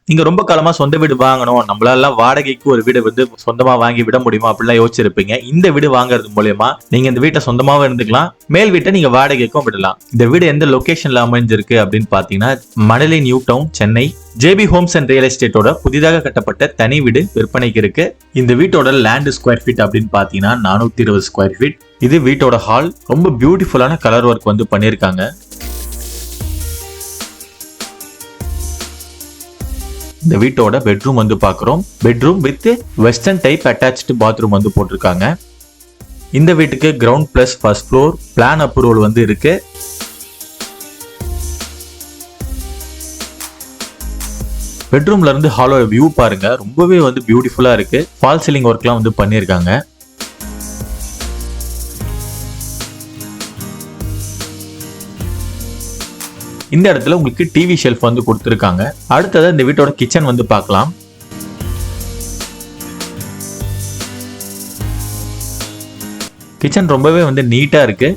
நீங்க ரொம்ப காலமா சொந்த வீடு வாங்கணும், நம்மளால வாடகைக்கு ஒரு வீடு வந்து சொந்தமா வாங்கி விட முடியுமா அப்படிலாம் யோசிச்சிருப்பீங்க. இந்த வீடு வாங்குறது மூலமா நீங்க இந்த வீட்டை சொந்தமாவும் இருந்துக்கலாம், மேல் வீட்டை நீங்க வாடகைக்கும் விடலாம். இந்த வீடு எந்த லொகேஷன்ல அமைஞ்சிருக்கு அப்படின்னு பாத்தீங்கன்னா Manali new town, Chennai. JP homes and real எஸ்டேட்டோட புதிதாக கட்டப்பட்ட தனி வீடு விற்பனைக்கு இருக்கு. இந்த வீட்டோட லேண்ட் ஸ்கொயர் ஃபீட் அப்படின்னு பாத்தீங்கன்னா 420 ஸ்கொயர் ஃபீட். இது வீட்டோட ஹால். ரொம்ப பியூட்டிஃபுல்லான கலர் ஒர்க் வந்து பண்ணிருக்காங்க. இந்த வீட்டோட பெட்ரூம் வந்து பாக்குறோம். Bedroom with western type attached bathroom வந்து போட்டிருக்காங்க. இந்த வீட்டுக்கு ground plus first floor plan approval வந்து இருக்கு. பெட்ரூம்ல இருந்து ஹாலோட வியூ பாருங்க, ரொம்பவே வந்து பியூட்டிஃபுல்லா இருக்கு. ஃபால் சீலிங் ஒர்க்லாம் வந்து பண்ணிருக்காங்க. இந்த இடத்துல உங்களுக்கு டிவி ஷெல்ஃப் வந்து கொடுத்திருக்காங்க. அடுத்தது இந்த வீட்டோட கிச்சன் வந்து பார்க்கலாம். கிச்சன் ரொம்பவே வந்து நீட்டா இருக்கு.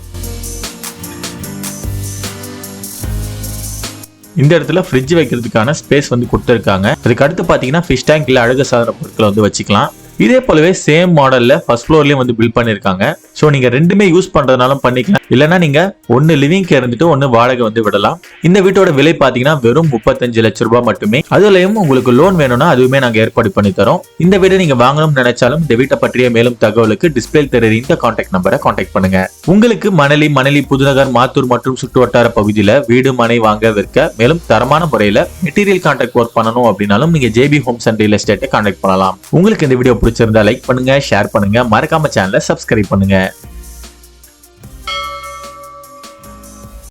இந்த இடத்துல ஃப்ரிட்ஜ் வைக்கிறதுக்கான ஸ்பேஸ் வந்து கொடுத்துருக்காங்க. அதுக்கு அடுத்து பாத்தீங்கன்னா ஃபிஷ் டேங்க் இல்ல அழகு சாதன பொருட்களை வந்து வச்சுக்கலாம். இதே போலவே சேம் மாடல்ல ஃபர்ஸ்ட் ஃப்ளோர்லயும் வந்து பில்ட் பண்ணிருக்காங்க. சோ நீங்க ரெண்டுமே யூஸ் பண்றதுனாலும் பண்ணிக்கலாம், இல்லனா நீங்க ஒன்னு லிவிங்க்கு இருந்துட்டு ஒன்னு வாடகை வந்து விடலாம். இந்த வீட்டோட விலை பாத்தீங்கன்னா வெறும் 35 லட்சம் ரூபாய் மட்டுமே. அதுலயும் உங்களுக்கு லோன் வேணும்னா அதுவுமே நாங்க ஏற்பாடு பண்ணி தரோம். இந்த வீட்டை நீங்க வாங்கணும்னு நினைச்சாலும் இந்த வீட்டை பற்றிய மேலும் தகவலுக்கு டிஸ்பிளே தெரியுற இந்த கான்டாக்ட் நம்பரை கான்டாக்ட் பண்ணுங்க. உங்களுக்கு மணலி, புதுநகர், மாத்தூர் மற்றும் சுற்று வட்டார பகுதியில வீடு மனை வாங்க விற்க மேலும் தரமான முறையில மெட்டீரியல் கான்ட்ராக்ட் ஒர்க் பண்ணணும் அப்படின்னாலும் நீங்க ஜேபி ஹோம்ஸ் அண்ட் ரியல் எஸ்டேட்டை கான்டாக்ட் பண்ணலாம். உங்களுக்கு இந்த வீடியோ பிடிச்சிருந்தா லைக் பண்ணுங்க, ஷேர் பண்ணுங்க, மறக்காம சேனலை சப்ஸ்கிரைப் பண்ணுங்க.